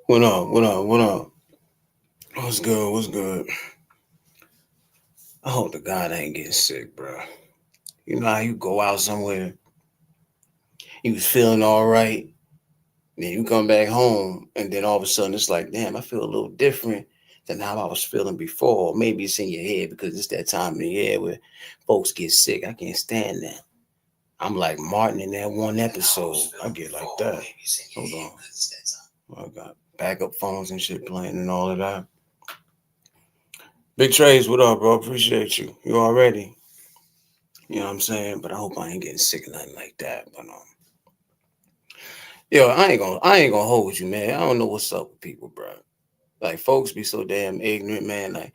What up? What up? What up? What's good? What's good? I hope to God I ain't getting sick, bro. You know how you go out somewhere, you was feeling all right, then you come back home, and then all of a sudden it's like, damn, I feel a little different than how I was feeling before. Maybe it's in your head because it's that time of the year where folks get sick. I can't stand that. I'm like Martin in that one episode. I get like that. Hold on. I got backup phones and shit playing and all of that. Big Trace, what up, bro? Appreciate you. You already. You know what I'm saying? But I hope I ain't getting sick or nothing like that. But yo, I ain't gonna hold you, man. I don't know what's up with people, bro. Like folks be so damn ignorant, man. Like,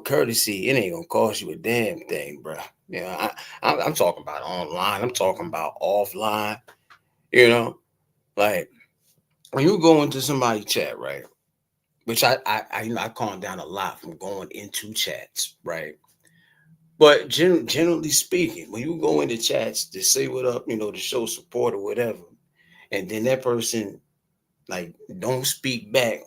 courtesy, it ain't gonna cost you a damn thing, bro. I'm talking about online. I'm talking about offline. You know, like when you go into somebody's chat, right? Which I calm down a lot from going into chats, right? But generally speaking, when you go into chats to say what up, to show support or whatever, and then that person like don't speak back,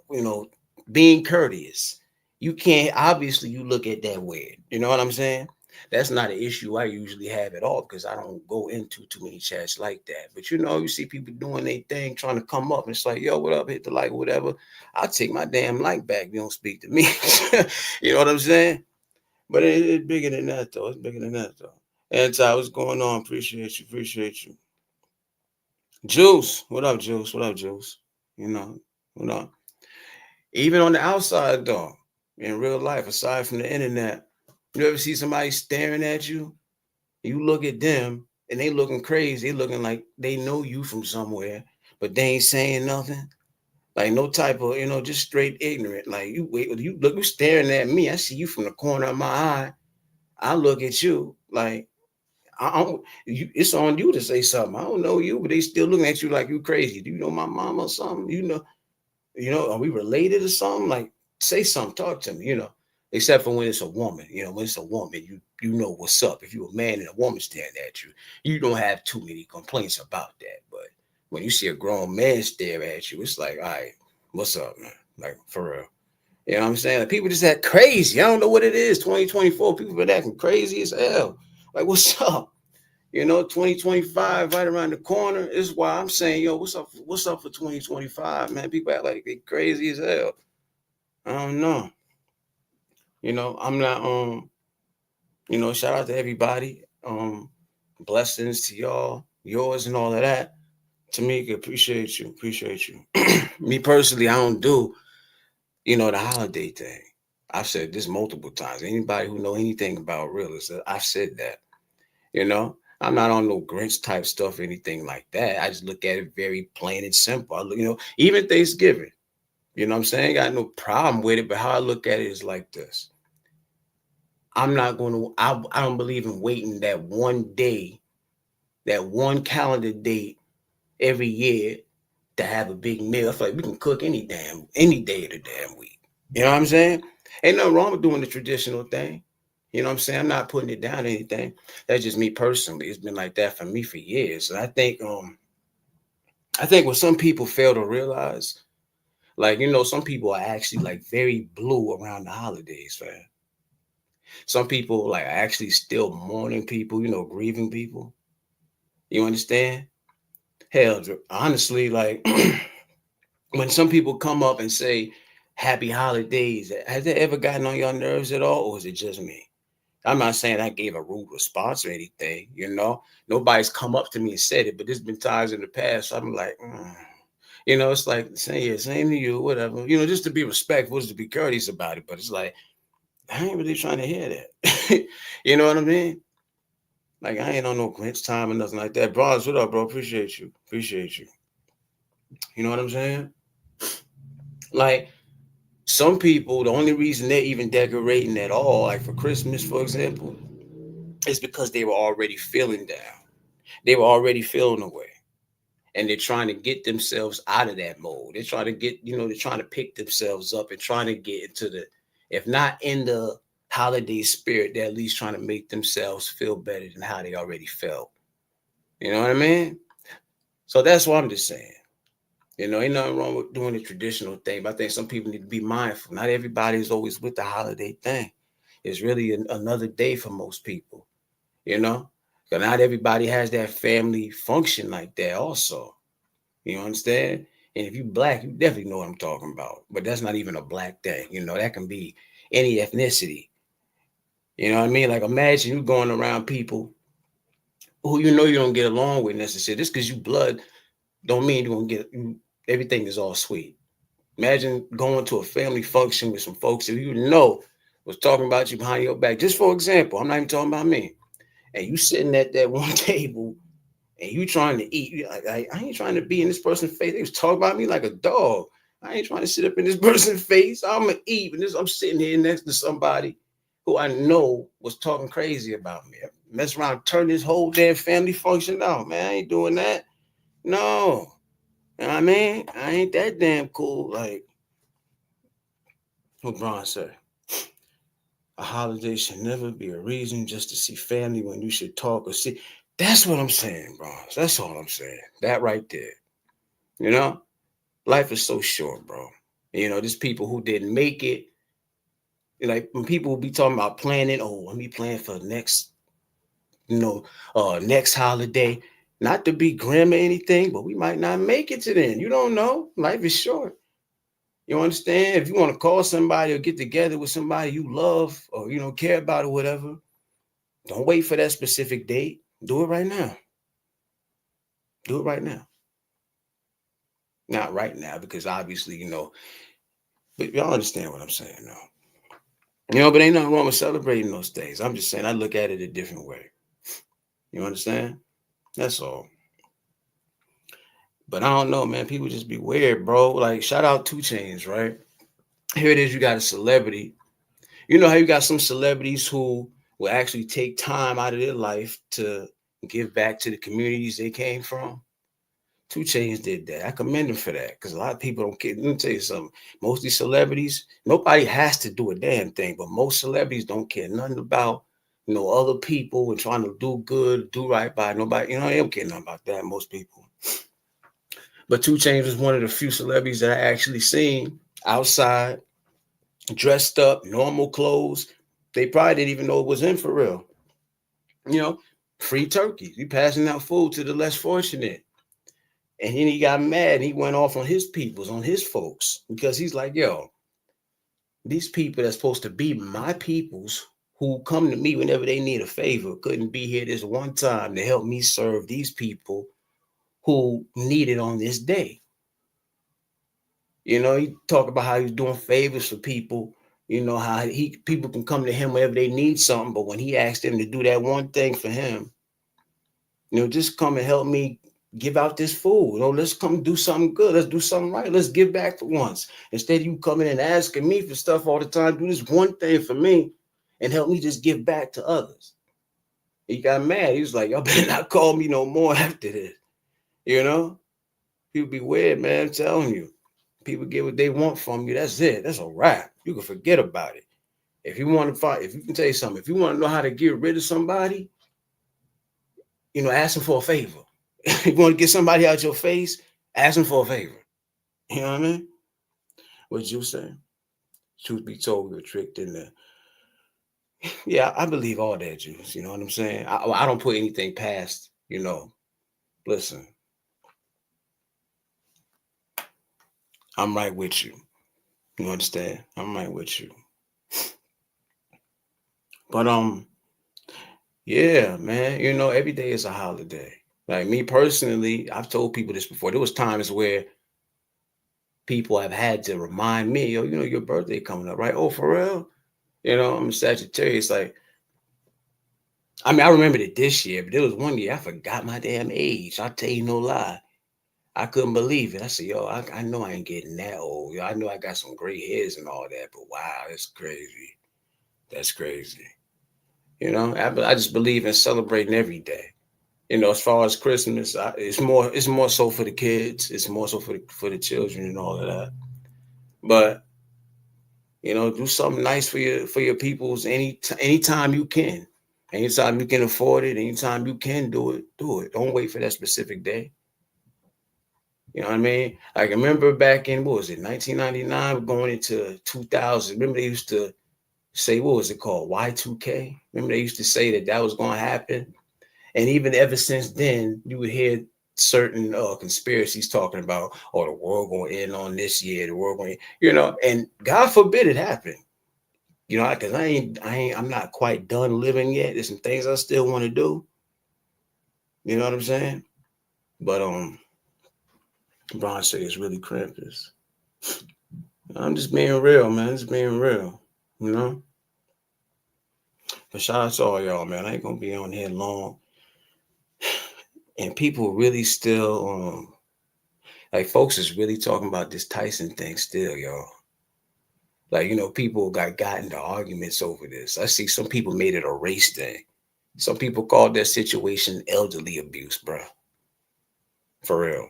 being courteous, you can't obviously you look at that weird. You know what I'm saying? That's not an issue I usually have at all because I don't go into too many chats like that. But you see people doing their thing, trying to come up, and it's like, yo, what up? Hit the like, whatever. I'll take my damn like back. If you don't speak to me. You know what I'm saying? But it's bigger than that, though. It's bigger than that, though. Anti, what's going on? Appreciate you. Appreciate you. Juice. What up, Juice? What up, Juice? You know, what up? Even on the outside, though, in real life, aside from the internet, you ever see somebody staring at you? You look at them and they looking crazy. They looking like they know you from somewhere, but they ain't saying nothing. Like no type of, just straight ignorant. Like you wait, you staring at me. I see you from the corner of my eye. I look at you like I don't. It's on you to say something. I don't know you, but they still looking at you like you crazy. Do you know my mama or something? Are we related or something? Like, say something, talk to me. Except for when it's a woman. When it's a woman, you know what's up. If you're a man and a woman staring at you, you don't have too many complaints about that. But when you see a grown man stare at you, it's like, all right, what's up, man? Like for real. You know what I'm saying? Like, people just act crazy. I don't know what it is. 2024, people been acting crazy as hell. Like, what's up? 2025 right around the corner. Is why I'm saying, yo, what's up? What's up for 2025, man? People act like they crazy as hell. I don't know. I'm not shout out to everybody. Blessings to y'all, yours and all of that. Tamika, appreciate you. Appreciate you. Me personally, I don't do, the holiday thing. I've said this multiple times. Anybody who know anything about Realest, I've said that. I'm not on no Grinch type stuff or anything like that. I just look at it very plain and simple. Even Thanksgiving, what I'm saying? I got no problem with it, but how I look at it is like this. I'm not going to, I don't believe in waiting that one day, that one calendar date every year to have a big meal. I feel like we can cook any day of the damn week. You know what I'm saying? Ain't nothing wrong with doing the traditional thing. You know what I'm saying? I'm not putting it down or anything. That's just me personally. It's been like that for me for years. And I think what some people fail to realize, like, some people are actually like very blue around the holidays, man. Some people like are actually still mourning people, grieving people. You understand? Hell, honestly, like when some people come up and say happy holidays, has that ever gotten on your nerves at all? Or is it just me? I'm not saying I gave a rude response or anything, Nobody's come up to me and said it, but there's been times in the past I'm like, it's like same to you, whatever. Just to be respectful, just to be courteous about it. But it's like, I ain't really trying to hear that. You know what I mean? Like I ain't on no Grinch time or nothing like that. Bros, what up, bro? Appreciate you. Appreciate you. You know what I'm saying? Like some people, the only reason they're even decorating at all, like for Christmas, for example, is because they were already feeling down. They were already feeling away. And they're trying to get themselves out of that mode. They're trying to they're trying to pick themselves up and trying to get into the, if not in the holiday spirit, they're at least trying to make themselves feel better than how they already felt. You know what I mean? So that's what I'm just saying. Ain't nothing wrong with doing the traditional thing, but I think some people need to be mindful. Not everybody is always with the holiday thing. It's really another day for most people, you know? 'Cause not everybody has that family function like that also. You understand? And if you black, you definitely know what I'm talking about. But that's not even a black thing. That can be any ethnicity. You know what I mean? Like imagine you going around people who you don't get along with necessarily. Just because you blood don't mean you're gonna get everything is all sweet. Imagine going to a family function with some folks who was talking about you behind your back. Just for example, I'm not even talking about me. And you sitting at that one table and you trying to eat. I ain't trying to be in this person's face. They was talking about me like a dog. I ain't trying to sit up in this person's face. I'm gonna eat. And I'm sitting here next to somebody who I know was talking crazy about me. Mess around, turn this whole damn family function out. Man, I ain't doing that. No. You know what I mean? I ain't that damn cool. Like what Bron said. A holiday should never be a reason just to see family when you should talk or see. That's what I'm saying, Bron. That's all I'm saying. That right there. You know? Life is so short, bro. There's people who didn't make it. Like when people will be talking about planning, oh, let me plan for next, you know, next holiday. Not to be grim or anything, but we might not make it to then. You don't know. Life is short. You understand? If you want to call somebody or get together with somebody you love or care about or whatever, don't wait for that specific date. Do it right now. Do it right now. Not right now, because obviously, but y'all understand what I'm saying now. But ain't nothing wrong with celebrating those days. I'm just saying I look at it a different way. You understand? That's all. But I don't know, man. People just be weird, bro. Like, shout out 2 Chainz, right? Here it is. You got a celebrity. You know how you got some celebrities who will actually take time out of their life to give back to the communities they came from? 2 Chainz did that. I commend him for that because a lot of people don't care. Let me tell you something. Most of these celebrities, nobody has to do a damn thing, but most celebrities don't care nothing about other people and trying to do good, do right by nobody. They don't care nothing about that. Most people. But 2 Chainz was one of the few celebrities that I actually seen outside, dressed up, normal clothes. They probably didn't even know it was him for real. You know, free turkeys. You passing out food to the less fortunate. And then he got mad and he went off on his peoples, on his folks, because he's like, yo, these people that's supposed to be my peoples who come to me whenever they need a favor couldn't be here this one time to help me serve these people who need it on this day. He talk about how he's doing favors for people. How people can come to him whenever they need something, but when he asked them to do that one thing for him, just come and help me give out this food. Let's come do something good. Let's do something right. Let's give back for once. Instead of you coming and asking me for stuff all the time, do this one thing for me and help me just give back to others. He got mad. He was like, y'all better not call me no more after this. People be weird, man. I'm telling you. People get what they want from you. That's it. That's a wrap. You can forget about it. If you want to fight, if you can tell you something, if you want to know how to get rid of somebody, ask them for a favor. If you want to get somebody out your face, ask them for a favor. You know what I mean? What you say? Truth be told, we were tricked in there. Yeah, I believe all that, Juice. You know what I'm saying? I don't put anything past, listen, I'm right with you. You understand? I'm right with you. But yeah, man, every day is a holiday. Like me personally, I've told people this before. There was times where people have had to remind me, yo, your birthday coming up, right? Oh, for real? I'm a Sagittarius. Like, I mean, I remembered it this year, but there was one year I forgot my damn age. I'll tell you no lie. I couldn't believe it. I said, yo, I know I ain't getting that old. Yo, I know I got some gray hairs and all that, but wow, that's crazy. That's crazy. I just believe in celebrating every day. As far as Christmas, it's more so for the kids. It's more so for the children and all of that. But do something nice for your peoples anytime you can. Anytime you can afford it, anytime you can do it, do it. Don't wait for that specific day. You know what I mean? Like, I remember back in, what was it, 1999, going into 2000. Remember they used to say, what was it called? Y2K? Remember they used to say that that was going to happen? And even ever since then, you would hear certain conspiracies talking about, oh, the world going to end on this year, the world going to, and God forbid it happen. Because I'm not quite done living yet. There's some things I still want to do. You know what I'm saying? But Bron say it's really Krampus. I'm just being real, man. Just being real. You know. But shout out to all y'all, man. I ain't gonna be on here long. And people really still like folks is really talking about this Tyson thing still, y'all. Like, people got into arguments over this. I see some people made it a race thing. Some people called that situation elderly abuse, bro. For real.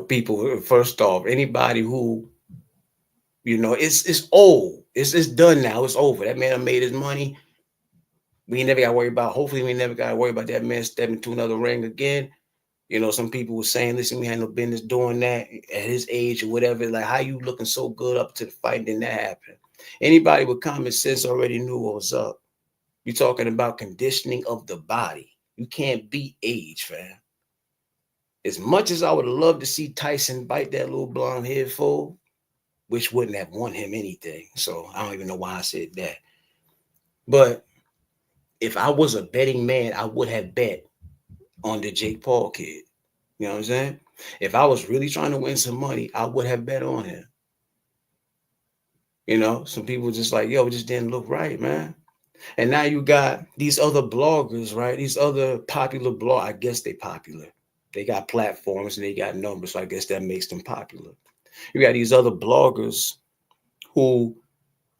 People, first off, anybody who, it's old. It's done now. It's over. That man made his money. We ain't never got to worry about, hopefully we never got to worry about that man stepping into another ring again. Some people were saying, listen, we had no business doing that at his age or whatever. Like, how you looking so good up to the fight and then that happened? Anybody with common sense already knew what was up. You're talking about conditioning of the body. You can't beat age, fam. As much as I would love to see Tyson bite that little blonde head fool, which wouldn't have won him anything. So I don't even know why I said that. But if I was a betting man, I would have bet on the Jake Paul kid. You know what I'm saying? If I was really trying to win some money, I would have bet on him. Some people just like, yo, it just didn't look right, man. And now you got these other bloggers, right? These other popular I guess they popular. They got platforms and they got numbers, so I guess that makes them popular. You got these other bloggers who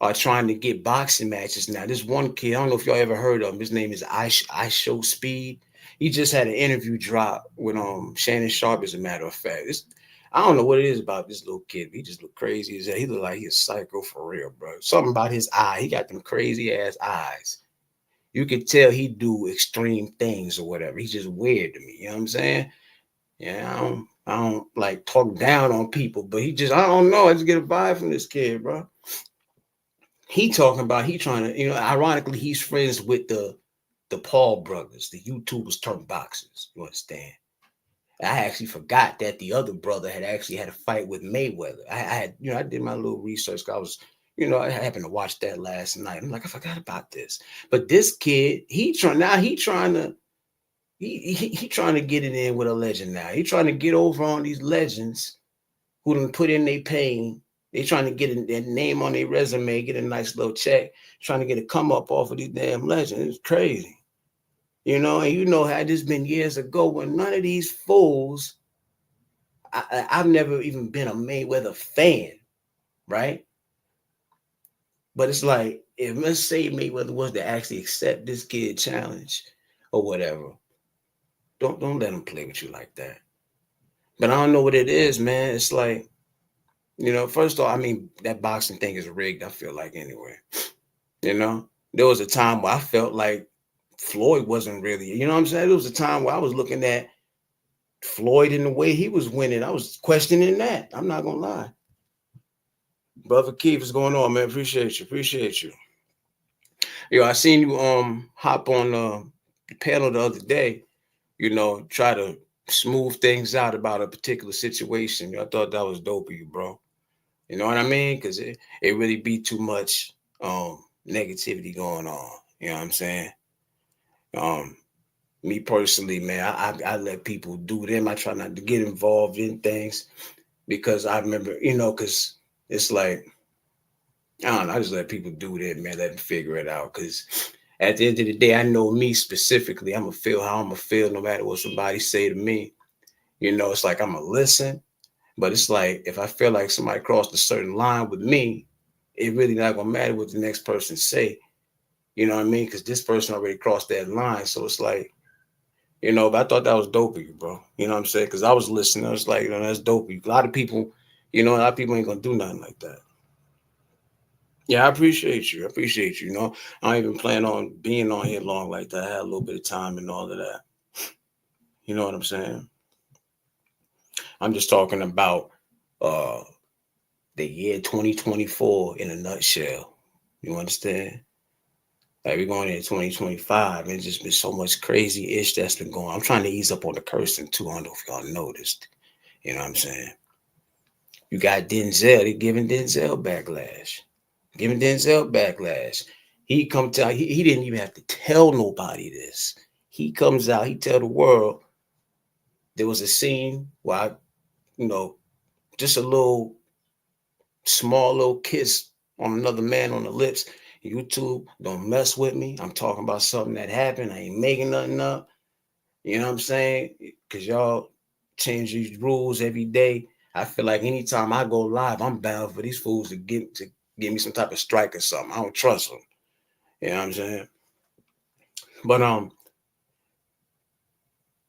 are trying to get boxing matches now. This one kid, I don't know if y'all ever heard of him. His name is I Show Speed. He just had an interview drop with Shannon Sharp, as a matter of fact. I don't know what it is about this little kid. He just look crazy as hell. He look like he's a psycho for real, bro. Something about his eye. He got them crazy ass eyes. You could tell he do extreme things or whatever. He's just weird to me. You know what I'm saying? Yeah, I don't like talk down on people, but I don't know. I just get a vibe from this kid, bro. He talking about he trying to, ironically, he's friends with the Paul brothers, the YouTubers turned boxers. You understand? I actually forgot that the other brother had actually had a fight with Mayweather. I had, I did my little research. I was, I happened to watch that last night. I'm like, I forgot about this. But this kid, he trying to get it in with a legend now. He trying to get over on these legends who done put in their pain. They trying to get their name on their resume, get a nice little check, trying to get a come up off of these damn legends. It's crazy. And had this been years ago when none of these fools, I've never even been a Mayweather fan, right? But it's like, if let's say Mayweather was to actually accept this kid challenge or whatever, don't let him play with you like that. But I don't know what it is, man. It's like, first of all, I mean, that boxing thing is rigged, I feel like, anyway. There was a time where I felt like Floyd wasn't really, you know what I'm saying? There was a time where I was looking at Floyd in the way he was winning. I was questioning that. I'm not gonna lie. Brother Keith, what's going on, man? Appreciate you. Appreciate you. I seen you hop on the panel the other day, try to smooth things out about a particular situation. I thought that was dope of you, bro. You know what I mean? Because it really be too much negativity going on. You know what I'm saying? Um, Me personally, man, I let people do them. I try not to get involved in things because I remember, because it's like, I don't know, I just let people do that, man, let them figure it out. Because at the end of the day, I know me specifically, I'm going to feel how I'm going to feel no matter what somebody say to me. It's like I'm going to listen, but it's like if I feel like somebody crossed a certain line with me, it really not going to matter what the next person say. You know what I mean? Because this person already crossed that line. So it's like, but I thought that was dope of you, bro. You know what I'm saying? Because I was listening. I was like, that's dope of you. A lot of people, a lot of people ain't going to do nothing like that. Yeah, I appreciate you. I appreciate you. I don't even plan on being on here long like that. I had a little bit of time and all of that. You know what I'm saying? I'm just talking about uh the year 2024 in a nutshell. You understand? Like we're going into 2025, and it's just been so much crazy ish that's been going. I'm trying to ease up on the cursing too. I don't know if y'all noticed. You know what I'm saying? You got Denzel. They giving Denzel backlash. Giving Denzel backlash. He come to he didn't even have to tell nobody this. He comes out. He tell the world there was a scene where I, you know, just a little small little kiss on another man on the lips. YouTube, don't mess with me. I'm talking about something that happened. I ain't making nothing up. You know what I'm saying? Because y'all change these rules every day. I feel like anytime I go live, I'm bound for these fools to give me some type of strike or something. I don't trust them. You know what I'm saying? But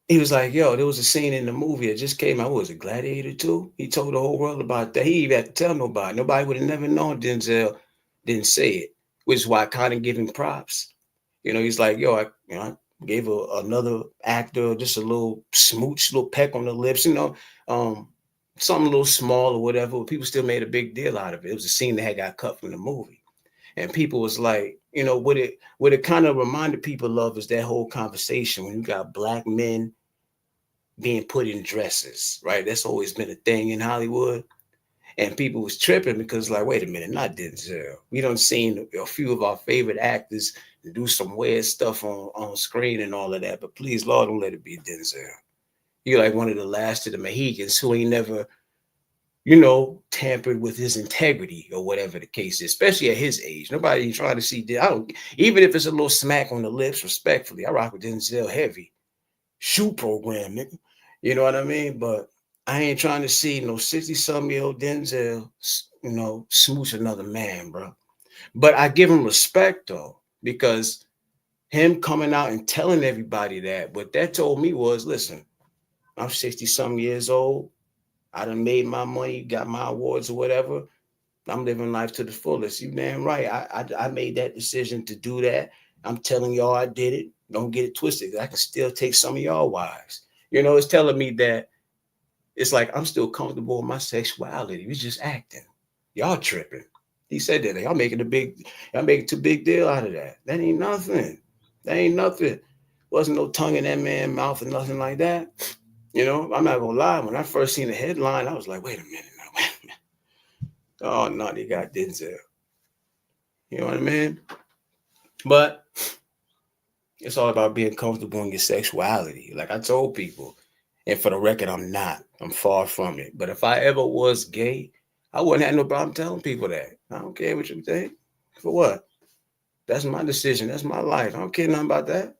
he was like, yo, there was a scene in the movie that just came out. What was it, Gladiator 2? He told the whole world about that. He even had to tell nobody. Nobody would have never known Denzel didn't say it, which is why I kind of give him props. You know, he's like, yo, I gave another actor just a little smooch, little peck on the lips, um, something a little small or whatever. But people still made a big deal out of it. It was a scene that had got cut from the movie. And people was like, what it kind of reminded people of is that whole conversation when you got black men being put in dresses, right? That's always been a thing in Hollywood. And people was tripping because, like, wait a minute, not Denzel. We done seen a few of our favorite actors do some weird stuff on screen and all of that. But please, Lord, don't let it be Denzel. You're like one of the last of the Mohicans who ain't never, tampered with his integrity or whatever the case is, especially at his age. Nobody trying to see. I don't, even if it's a little smack on the lips, respectfully, I rock with Denzel heavy. Shoe program, nigga. You know what I mean? But I ain't trying to see no 60-some-year-old Denzel, smooch another man, bro. But I give him respect though, because him coming out and telling everybody that, what that told me was, listen, I'm 60-some years old. I done made my money, got my awards or whatever. I'm living life to the fullest. You damn right. I made that decision to do that. I'm telling y'all I did it. Don't get it twisted. I can still take some of y'all wives. It's telling me that it's like I'm still comfortable with my sexuality. We just acting. Y'all tripping. He said that. Y'all making too big deal out of that. That ain't nothing. That ain't nothing. Wasn't no tongue in that man's mouth or nothing like that. I'm not gonna lie. When I first seen the headline, I was like, wait a minute now. Wait a minute. Oh no, they got Denzel. You know what I mean? But it's all about being comfortable in your sexuality. Like I told people, and for the record, I'm not. I'm far from it. But if I ever was gay, I wouldn't have no problem telling people that. I don't care what you think. For what? That's my decision. That's my life. I don't care nothing about that.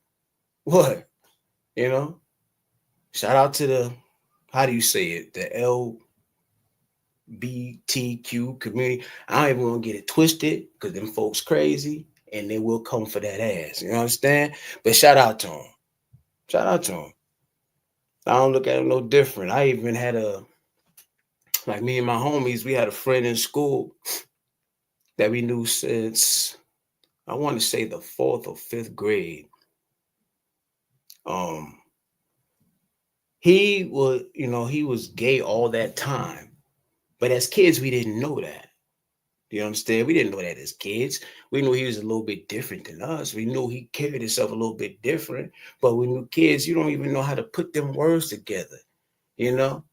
What? You know? Shout out to the, how do you say it? The LBTQ community. I don't even want to get it twisted because them folks crazy and they will come for that ass. You understand? But shout out to them. Shout out to them. I don't look at them no different. I even had like me and my homies, we had a friend in school that we knew since, I want to say, the fourth or fifth grade. Um, he was gay all that time, but as kids, we didn't know that. Do you understand? We didn't know that as kids. We knew he was a little bit different than us. We knew he carried himself a little bit different, but when you kids, you don't even know how to put them words together. You know,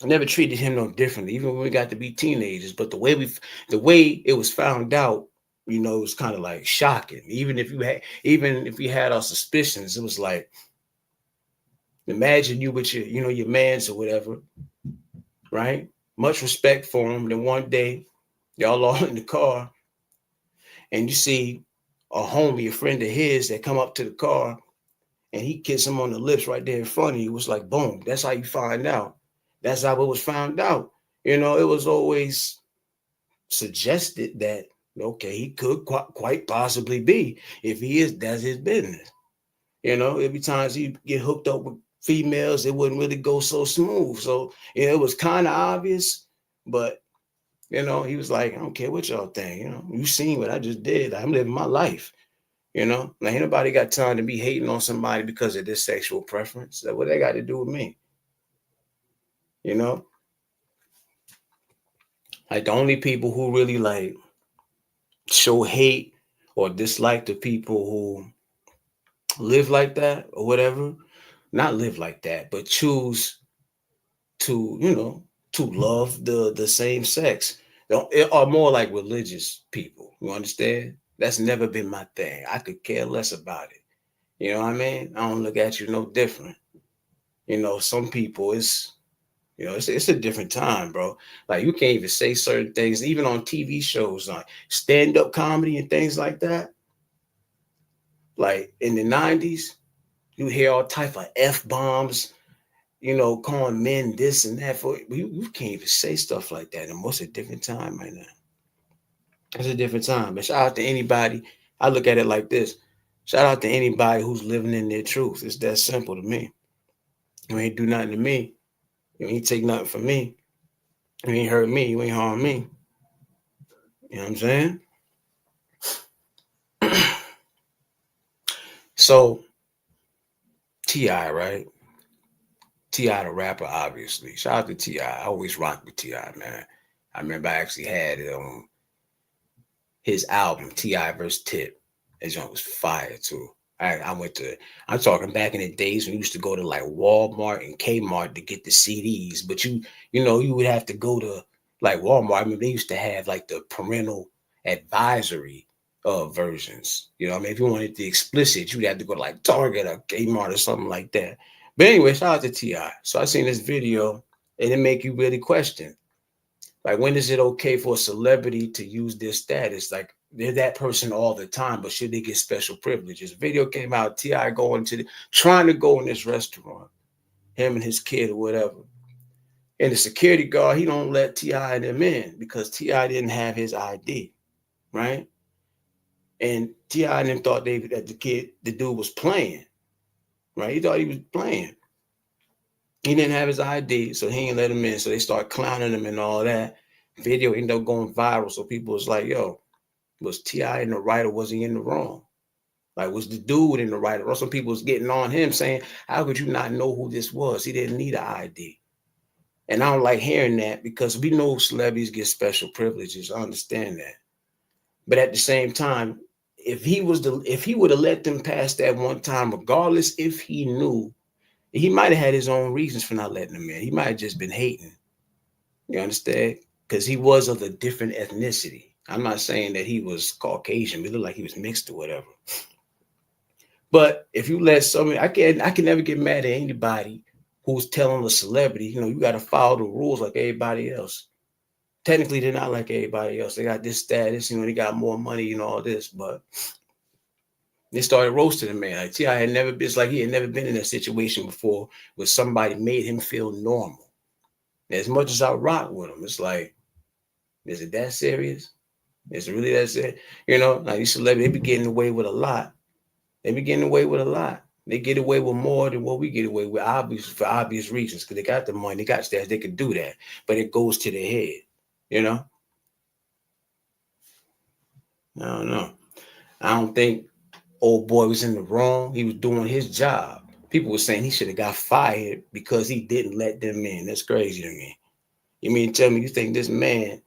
I never treated him no differently, even when we got to be teenagers. But the way it was found out, it was kind of like shocking. Even if we had our suspicions, it was like, imagine you with your mans or whatever, right? Much respect for him. Then one day, y'all all in the car, and you see a homie, a friend of his, that come up to the car, and he kissed him on the lips right there in front of you. It was like, boom. That's how you find out. That's how it was found out. It was always suggested that, okay, he could quite possibly be. If he is, that's his business. Every time he get hooked up with females, it wouldn't really go so smooth. So it was kind of obvious, but he was like, I don't care what y'all think. You seen what I just did. I'm living my life. Now ain't nobody got time to be hating on somebody because of their sexual preference. That what they got to do with me. You know, like the only people who really like show hate or dislike the people who live like that or whatever, not live like that, but choose to, to love the same sex. Are more like religious people. You understand? That's never been my thing. I could care less about it. You know what I mean? I don't look at you no different. Some people it's a different time, bro. Like you can't even say certain things, even on TV shows like stand-up comedy and things like that. Like in the 90s, you hear all type of F bombs, calling men this and that. You can't even say stuff like that anymore. It's a different time right now. It's a different time. And shout out to anybody. I look at it like this. Shout out to anybody who's living in their truth. It's that simple to me. You ain't do nothing to me. You ain't take nothing from me. You ain't hurt me. You ain't harm me. You know what I'm saying? So T.I., right? T.I. the rapper, obviously. Shout out to T.I. I always rock with T.I., man. I remember I actually had it on his album T.I. vs. Tip. That joint was fire too. I went to. I'm talking back in the days when we used to go to like Walmart and Kmart to get the CDs, but you would have to go to like Walmart. I mean, they used to have like the parental advisory versions. You know, what I mean, if you wanted the explicit, you'd have to go to like Target or Kmart or something like that. But anyway, shout out to Ti. So I seen this video, and it make you really question. Like, when is it okay for a celebrity to use their status? Like, they're that person all the time, but should they get special privileges? Video came out, Ti going trying to go in this restaurant, him and his kid or whatever. And the security guard, he don't let Ti and them in because Ti didn't have his ID, right? And Ti and them thought that the dude was playing, right? He thought he was playing. He didn't have his ID, so he didn't let him in. So they start clowning him and all that. Video ended up going viral. So people was like, yo, was T.I. in the right or was he in the wrong? Like, was the dude in the right or wrong? Some people was getting on him saying, how could you not know who this was? He didn't need an ID. And I don't like hearing that because we know celebrities get special privileges. I understand that. But at the same time, if he would have let them pass that one time, regardless if he knew, he might have had his own reasons for not letting them in. He might have just been hating. You understand? Because he was of a different ethnicity. I'm not saying that he was Caucasian. He looked like he was mixed or whatever. But if you let somebody, I can never get mad at anybody who's telling a celebrity, you got to follow the rules like everybody else. Technically, they're not like everybody else. They got this status, they got more money and all this, but they started roasting the man. Like T.I. had never been, it's like he had never been in a situation before where somebody made him feel normal. As much as I rock with him, it's like, is it that serious? Is it really that serious? Like these celebrities, they be getting away with a lot. They be getting away with a lot. They get away with more than what we get away with, for obvious reasons, because they got the money, they got stats, they can do that. But it goes to their head, you know? I don't know. I don't think old boy was in the wrong. He was doing his job. People were saying he should have got fired because he didn't let them in. That's crazy to me. You mean tell me you think this man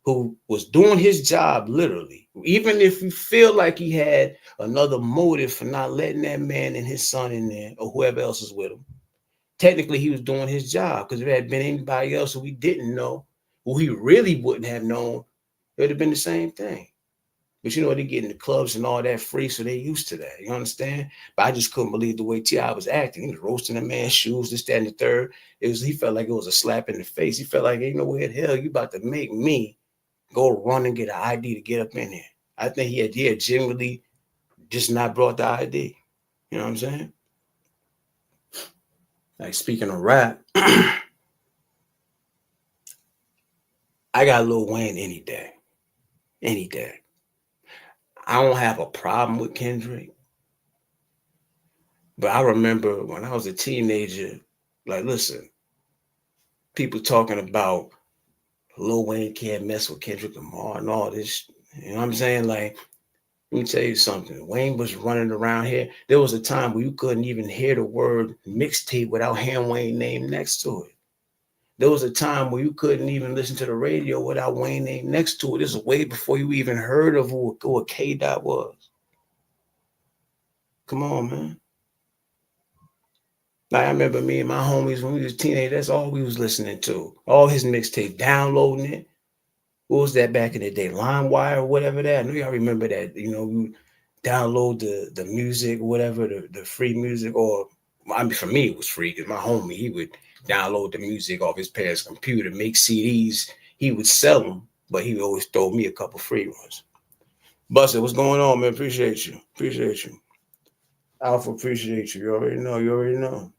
who was doing his job literally, even if you feel like he had another motive for not letting that man and his son in there or whoever else is with him, technically he was doing his job, because if it had been anybody else who we didn't know, who he really wouldn't have known, it would have been the same thing. But they get in the clubs and all that free, so they used to that. You understand? But I just couldn't believe the way T.I. was acting. He was roasting the man's shoes, this, that, and the third. He felt like it was a slap in the face. He felt like, ain't no way in hell you about to make me go run and get an ID to get up in here. I think he had generally just not brought the ID. You know what I'm saying? Like, speaking of rap, I got Lil Wayne any day. Any day. I don't have a problem with Kendrick. But I remember when I was a teenager, like, listen, people talking about Lil Wayne can't mess with Kendrick Lamar and all this. You know what I'm saying? Like, let me tell you something. Wayne was running around here. There was a time where you couldn't even hear the word mixtape without hearing Wayne name next to it. There was a time where you couldn't even listen to the radio without Wayne name next to it. This is way before you even heard of who a K Dot was. Come on, man. Like I remember me and my homies when we was teenagers, that's all we was listening to. All his mixtape, downloading it. What was that back in the day? LimeWire or whatever that. I know y'all remember that. We download the music, whatever, the free music, or I mean for me it was free because my homie he would download the music off his parents' computer, make CDs, he would sell them, but he would always throw me a couple free ones. Buster, what's going on, man? Appreciate you. Appreciate you. Alpha, appreciate you. You already know, you already know.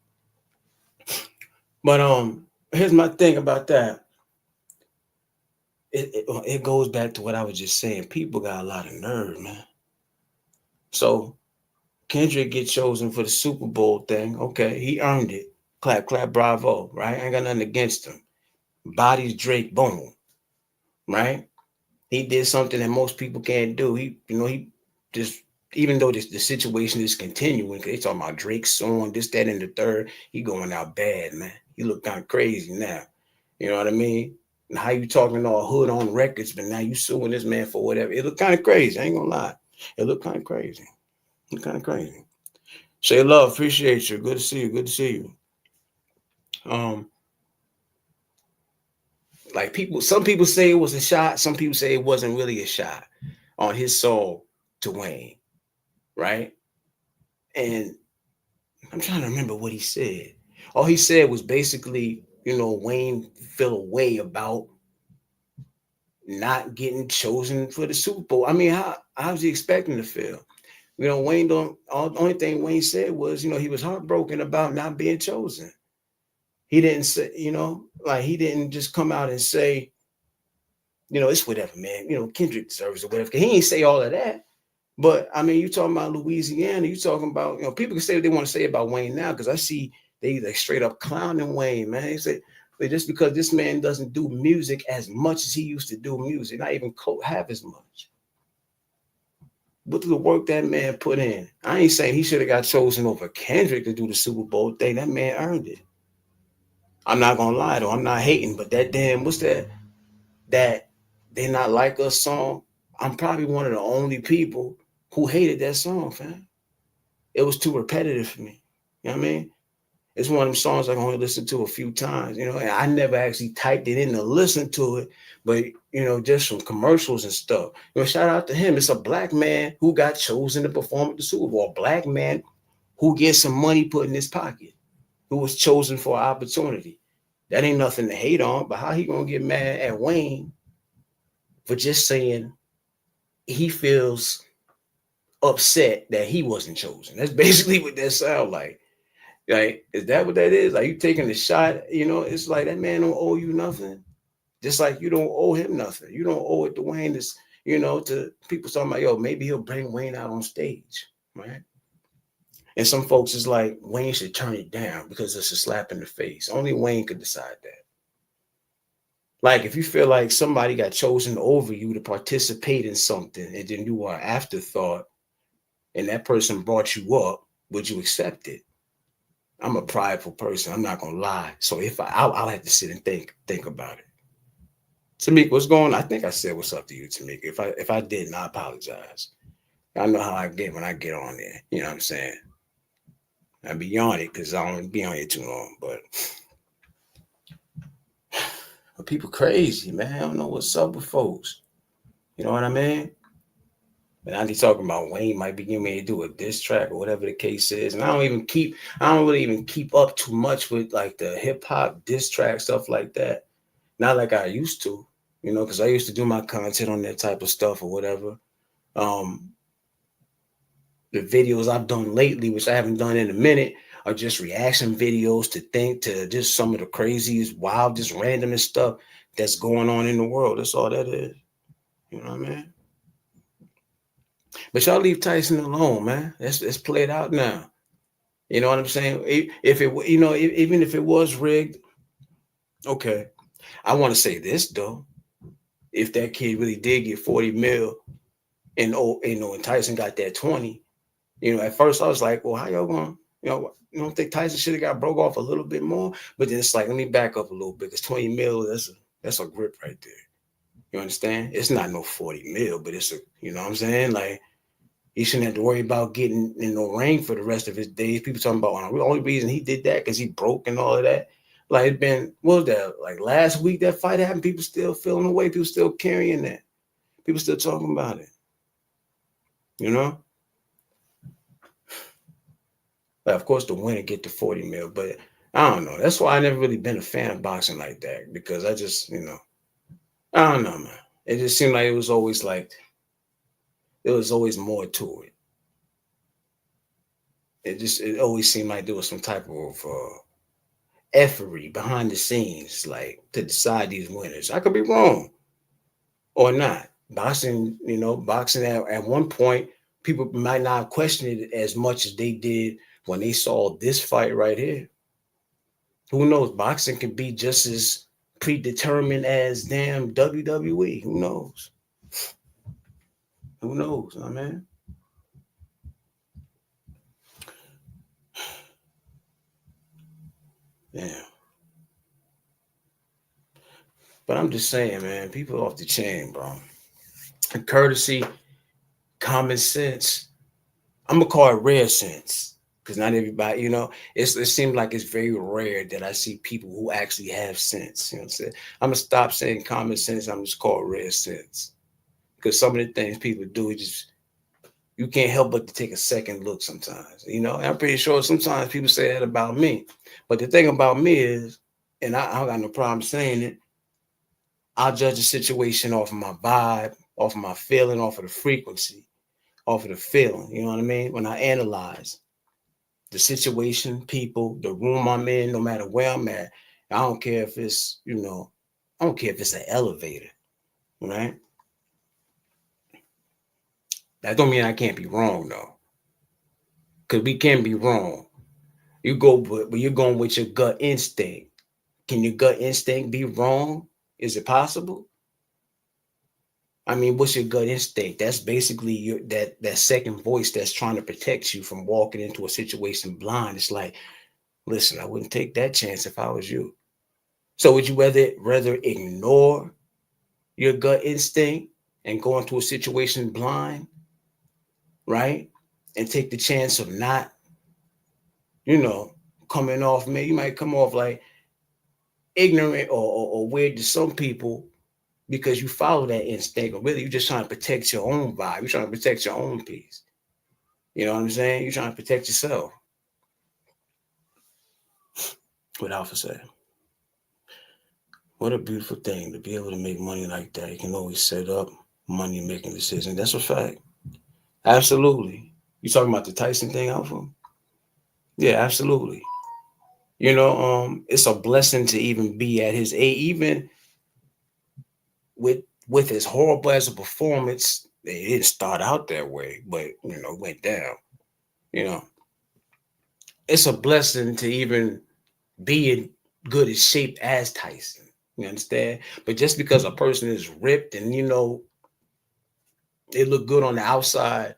But here's my thing about that. It goes back to what I was just saying. People got a lot of nerve, man. So Kendrick get chosen for the Super Bowl thing. Okay, he earned it. Clap, clap, bravo. Right? I ain't got nothing against him. Bodies Drake, boom. Right? He did something that most people can't do. He just even though the situation is continuing, because they talking about Drake's song, this, that, and the third, he going out bad, man. He look kind of crazy now. You know what I mean? And how you talking all hood on records, but now you suing this man for whatever. It look kind of crazy. I ain't gonna lie. It look kind of crazy. It look kind of crazy. Say love, appreciate you. Good to see you. Good to see you. Um, like some people say it was a shot. Some people say it wasn't really a shot on his soul to Wayne, right? And I'm trying to remember what he said. All he said was basically, Wayne feel a way about not getting chosen for the Super Bowl. I mean, how's he expecting to feel? Wayne don't. The only thing Wayne said was, he was heartbroken about not being chosen. He didn't say, like he didn't just come out and say, it's whatever, man. Kendrick deserves it, whatever. He ain't say all of that. But I mean, you talking about Louisiana, you talking about, people can say what they want to say about Wayne now, because I see they like straight up clowning Wayne, man. They say, but just because this man doesn't do music as much as he used to do music, not even half as much. Look at the work that man put in. I ain't saying he should have got chosen over Kendrick to do the Super Bowl thing. That man earned it. I'm not gonna lie though, I'm not hating, but that damn, what's that They Not Like Us song? I'm probably one of the only people who hated that song, fam. It was too repetitive for me. You know what I mean? It's one of them songs I can only listen to a few times, and I never actually typed it in to listen to it, but just from commercials and stuff. Shout out to him. It's a black man who got chosen to perform at the Super Bowl. A black man who gets some money put in his pocket, who was chosen for an opportunity. That ain't nothing to hate on, but how he gonna get mad at Wayne for just saying he feels upset that he wasn't chosen? That's basically what that sounds like. Like, is that what that is? Like, you taking the shot, it's like that man don't owe you nothing. Just like you don't owe him nothing. You don't owe it to Wayne. This, to people talking about, yo, maybe he'll bring Wayne out on stage, right? And some folks is like, Wayne should turn it down because it's a slap in the face. Only Wayne could decide that. Like, if you feel like somebody got chosen over you to participate in something and then you are afterthought and that person brought you up, would you accept it? I'm a prideful person. I'm not gonna lie. So if I'll have to sit and think about it. Tamika, what's going on? I think I said what's up to you, Tamika. If I didn't, I apologize. I know how I get when I get on there. You know what I'm saying? I be on it because I don't be on here too long. But people crazy, man. I don't know what's up with folks. You know what I mean? And I be talking about Wayne might be getting me to do a diss track or whatever the case is. And I don't really even keep up too much with like the hip hop diss track stuff like that. Not like I used to, because I used to do my content on that type of stuff or whatever. Um, the videos I've done lately, which I haven't done in a minute, are just reaction videos to just some of the craziest, wildest, randomest stuff that's going on in the world. That's all that is. You know what I mean? But y'all leave Tyson alone, man. Let's play it out now. You know what I'm saying? If it, even if it was rigged, okay. I want to say this though. If that kid really did get 40 mil and and Tyson got that 20, at first I was like, well, how y'all going? You don't think Tyson should have got broke off a little bit more? But then it's like, let me back up a little bit because 20 mil, that's a grip right there. You understand? It's not no 40 mil, but it's a, you know what I'm saying? Like, he shouldn't have to worry about getting in no ring for the rest of his days. People talking about the only reason he did that because he broke and all of that. Like, it's been, what was that? Like last week that fight happened, people still feeling away, people still carrying that. People still talking about it. You know? Like, of course, the winner get the 40 mil, but I don't know. That's why I never really been a fan of boxing like that because I just, I don't know, man. It just seemed like there was always more to it. It always seemed like there was some type of efforty behind the scenes, like to decide these winners. I could be wrong or not. Boxing at one point, people might not question it as much as they did when they saw this fight right here. Who knows? Boxing can be just as predetermined as damn WWE. Who knows? Who knows? I mean, yeah. But I'm just saying, man, people off the chain, bro. Courtesy, common sense. I'm gonna call it rare sense because not everybody, it seems like it's very rare that I see people who actually have sense. You know what I'm saying? I'm gonna stop saying common sense. I'm just call it rare sense because some of the things people do, you can't help but to take a second look sometimes. And I'm pretty sure sometimes people say that about me, but the thing about me is, and I don't got no problem saying it. I'll judge a situation off of my vibe, off of my feeling, off of the frequency, off of the feeling. You know what I mean? When I analyze the situation, people, the room I'm in, no matter where I'm at. I don't care if I don't care if it's an elevator, right? That don't mean I can't be wrong though, because we can be wrong. But you're going with your gut instinct. Can your gut instinct be wrong? Is it possible? I mean, what's your gut instinct? That's basically that second voice that's trying to protect you from walking into a situation blind. It's like, listen, I wouldn't take that chance if I was you. So would you rather ignore your gut instinct and go into a situation blind, right? And take the chance of not, you know, coming off, man, you might come off like ignorant or weird to some people because you follow that instinct, or really you're just trying to protect your own vibe. You're trying to protect your own peace. You know what I'm saying? You're trying to protect yourself. Without for saying, what a beautiful thing to be able to make money like that. You can always set up money making decisions. That's a fact. Absolutely. You talking about the Tyson thing, Alpha? Yeah, absolutely. It's a blessing to even be at his age, even with with as horrible as a performance. It didn't start out that way, but went down. You know, it's a blessing to even be in good as shape as Tyson. You understand? But just because a person is ripped and they look good on the outside,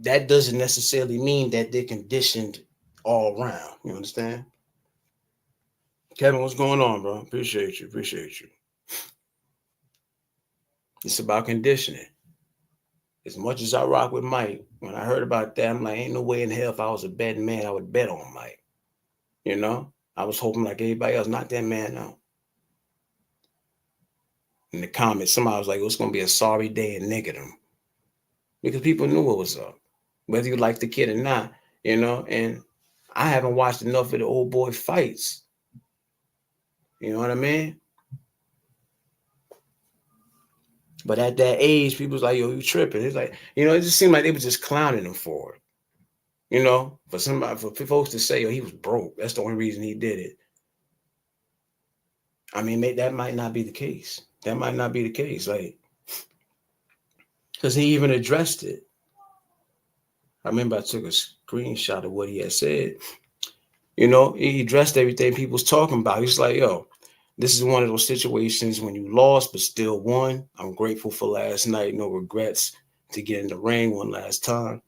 that doesn't necessarily mean that they're conditioned all around. You understand? Kevin, what's going on, bro? Appreciate you. Appreciate you. It's about conditioning. As much as I rock with Mike, when I heard about that, I'm like, ain't no way in hell if I was a betting man, I would bet on Mike. I was hoping like everybody else, not that man, no. In the comments, somebody was like, it's going to be a sorry day and nigga them. Because people knew what was up. Whether you like the kid or not, and I haven't watched enough of the old boy fights. You know what I mean? But at that age, people was like, yo, you tripping. It's like, it just seemed like they was just clowning him for it. For folks to say, oh, he was broke. That's the only reason he did it. I mean, that might not be the case. That might not be the case. Like, because he even addressed it. I remember I took a screenshot of what he had said. He addressed everything people was talking about. He's like, yo, this is one of those situations when you lost but still won. I'm grateful for last night. No regrets to get in the ring one last time.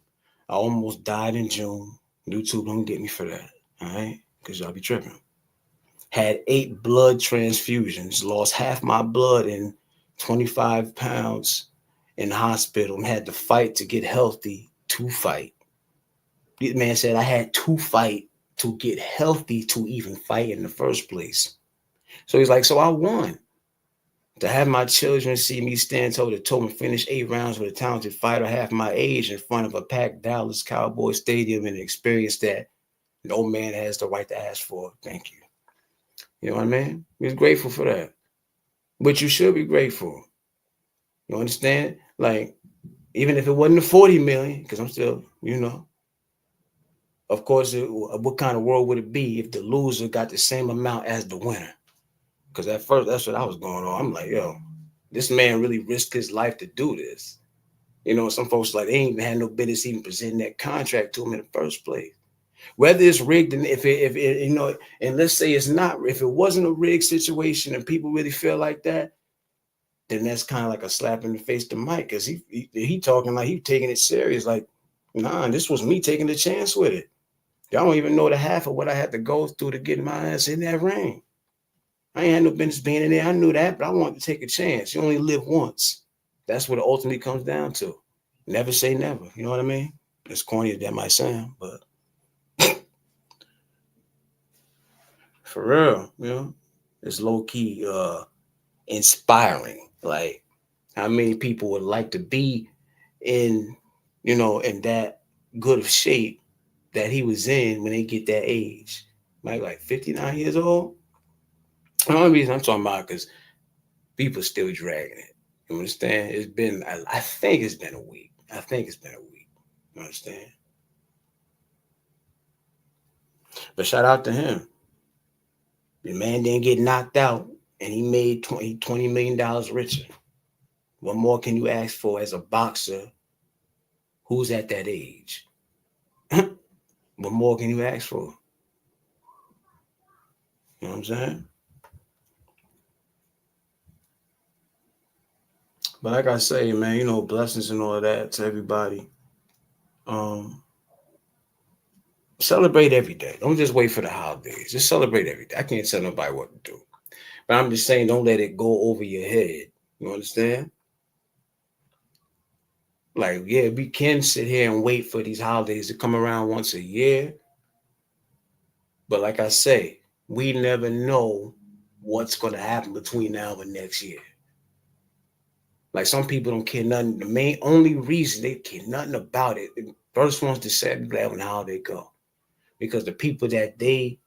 I almost died in June. YouTube don't get me for that. All right, because y'all be tripping. Had 8 blood transfusions, lost half my blood in 25 pounds in the hospital, and had to fight to get healthy to fight. The man said I had to fight to get healthy to even fight in the first place. So he's like, so I won. To have my children see me stand toe to toe and finish 8 rounds with a talented fighter half my age in front of a packed Dallas Cowboy Stadium and experience that no man has the right to ask for. Thank you. You know what I mean? He's grateful for that. But you should be grateful. You understand? Like, even if it wasn't the 40 million, because I'm still, of course, what kind of world would it be if the loser got the same amount as the winner? Because at first, that's what I was going on. I'm like, yo, this man really risked his life to do this. Some folks like they ain't even had no business even presenting that contract to him in the first place. Whether it's rigged, and if it, and let's say it's not, if it wasn't a rigged situation and people really feel like that, then that's kind of like a slap in the face to Mike, because he talking like he taking it serious. Like, nah, this was me taking the chance with it. Y'all don't even know the half of what I had to go through to get my ass in that ring. I ain't had no business being in there. I knew that, but I wanted to take a chance. You only live once. That's what it ultimately comes down to. Never say never. You know what I mean? As corny as that might sound, but for real, it's low key inspiring. Like, how many people would like to be in, in that good of shape that he was in when they get that age. Like 59 years old. The only reason I'm talking about because people still dragging it. You understand? It's been, I think it's been a week. I think it's been a week. You understand? But shout out to him. The man didn't get knocked out and he made $20 million richer. What more can you ask for as a boxer who's at that age? What more can you ask for? You know what I'm saying? But like I say, man, blessings and all of that to everybody. Um, Celebrate every day. Don't just wait for the holidays. Just celebrate every day. I can't tell nobody what to do. But I'm just saying, don't let it go over your head. You understand? Like, yeah, we can sit here and wait for these holidays to come around once a year. But like I say, we never know what's going to happen between now and next year. Like, some people don't care nothing. The main only reason they care nothing about it, the first ones to say, be glad when the holiday go. Because the people that they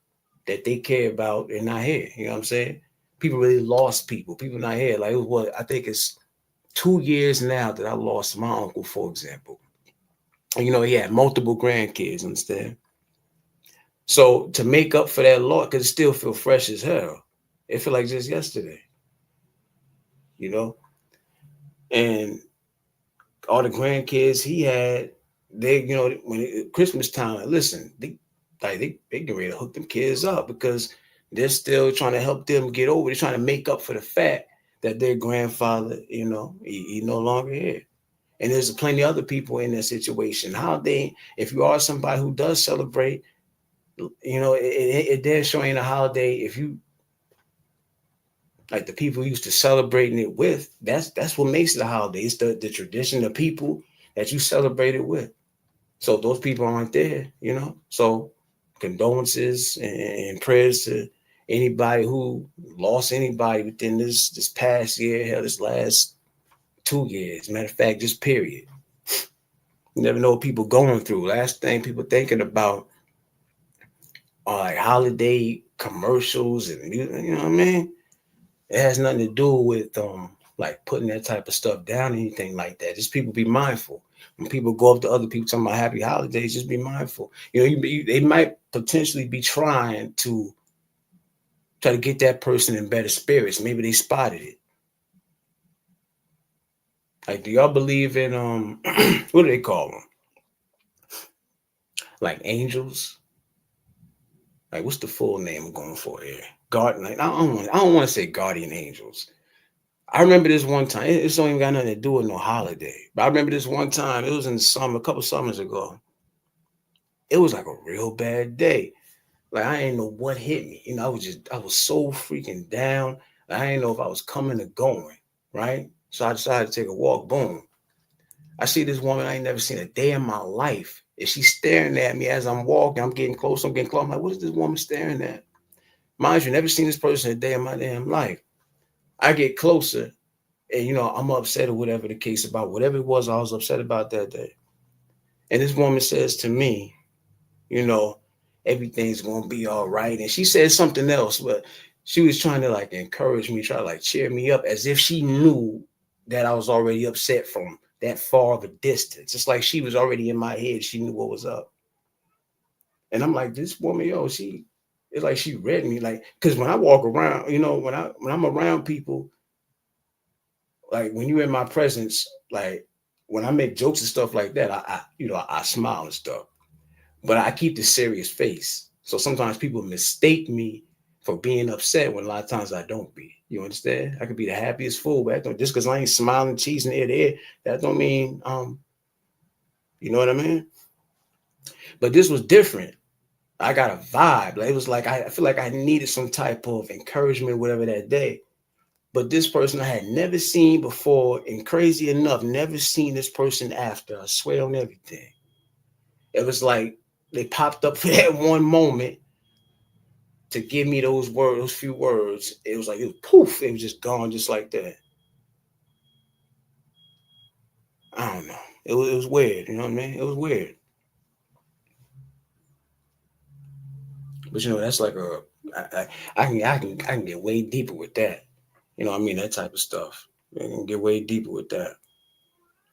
care about, they're not here. You know what I'm saying? People really lost people. People not here. Like, it was what I think it's 2 years now that I lost my uncle, for example. And, he had multiple grandkids, understand? So to make up for that loss, because it still feel fresh as hell. It feel like just yesterday, you know? And all the grandkids he had, they, when Christmas time, like, listen, they get ready to hook them kids up because they're still trying to help them get over. They're trying to make up for the fact that their grandfather, he no longer here. And there's plenty of other people in that situation. If you are somebody who does celebrate, they're showing a holiday. If you like the people used to celebrating it with, that's what makes it a holiday. It's the tradition of people that you celebrate it with. So those people aren't there, So condolences and prayers to anybody who lost anybody within this past year, hell, this last 2 years. Matter of fact, just period. You never know what people going through. Last thing people thinking about are like holiday commercials and you know what I mean? It has nothing to do with like putting that type of stuff down, anything like that. Just people be mindful. When people go up to other people talking about happy holidays, just be mindful. They might potentially be trying to try to get that person in better spirits. Maybe they spotted it. Like, do y'all believe in what do they call them? Like angels? Like, what's the full name I'm going for here? Guardian. Like, I don't want to say guardian angels. I remember this one time. It's don't even got nothing to do with no holiday. But I remember this one time. It was in the summer, a couple summers ago. it was like a real bad day. Like I didn't know what hit me. I was so freaking down. I didn't know if I was coming or going, right? So I decided to take a walk. Boom. I see this woman I ain't never seen a day in my life. And she's staring at me as I'm walking. I'm getting close. I'm getting close. I'm like, what is this woman staring at? Mind you, never seen this person a day in my damn life. I get closer and I'm upset or whatever the case about whatever it was I was upset about that day. And this woman says to me, you know, everything's gonna be all right. And she said something else, but she was trying to like encourage me, try to like cheer me up as if she knew that I was already upset from that far of a distance. It's like she was already in my head. She knew what was up. And I'm like, this woman, it's like she read me. Like, cause when I walk around, when I'm around people, like when you're in my presence, like when I make jokes and stuff like that, I smile and stuff. But I keep the serious face. So sometimes people mistake me for being upset when a lot of times I don't be. You understand? I could be the happiest fool, but just because I ain't smiling, cheesing ear to ear, that don't mean you know what I mean? But this was different. I got a vibe. Like it was like I feel like I needed some type of encouragement, whatever that day. But this person I had never seen before, and crazy enough, never seen this person after. I swear on everything. It was like they popped up for that one moment to give me those words, those few words. It was like it was poof, it was just gone just like that. I don't know. It was weird, you know what I mean? It was weird. But that's like I can get way deeper with that. You know what I mean? That type of stuff. I can get way deeper with that.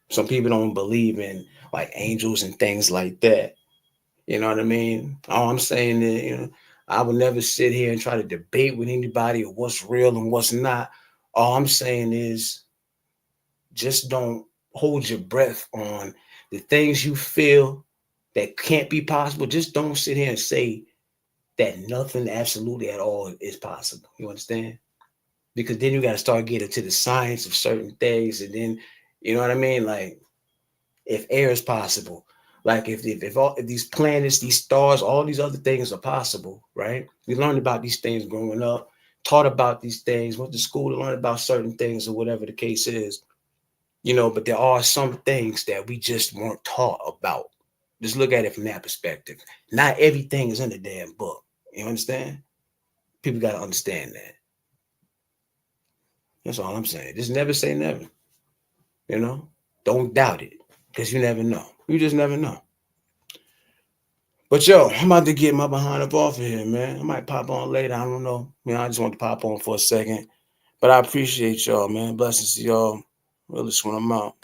Some people don't believe in like angels and things like that. You know what I mean? All I'm saying is, I would never sit here and try to debate with anybody or what's real and what's not. All I'm saying is just don't hold your breath on the things you feel that can't be possible. Just don't sit here and say that nothing absolutely at all is possible. You understand? Because then you got to start getting to the science of certain things. And then, you know what I mean? Like, if air is possible, like if these planets, these stars, all these other things are possible, right? We learned about these things growing up, taught about these things, went to school to learn about certain things or whatever the case is, but there are some things that we just weren't taught about. Just look at it from that perspective. Not everything is in the damn book. You understand? People got to understand that. That's all I'm saying. Just never say never. You know, don't doubt it because you never know. You just never know. But yo, I'm about to get my behind up off of here, man. I might pop on later. I don't know. I just want to pop on for a second. But I appreciate y'all, man. Blessings to y'all. Realest when I'm out.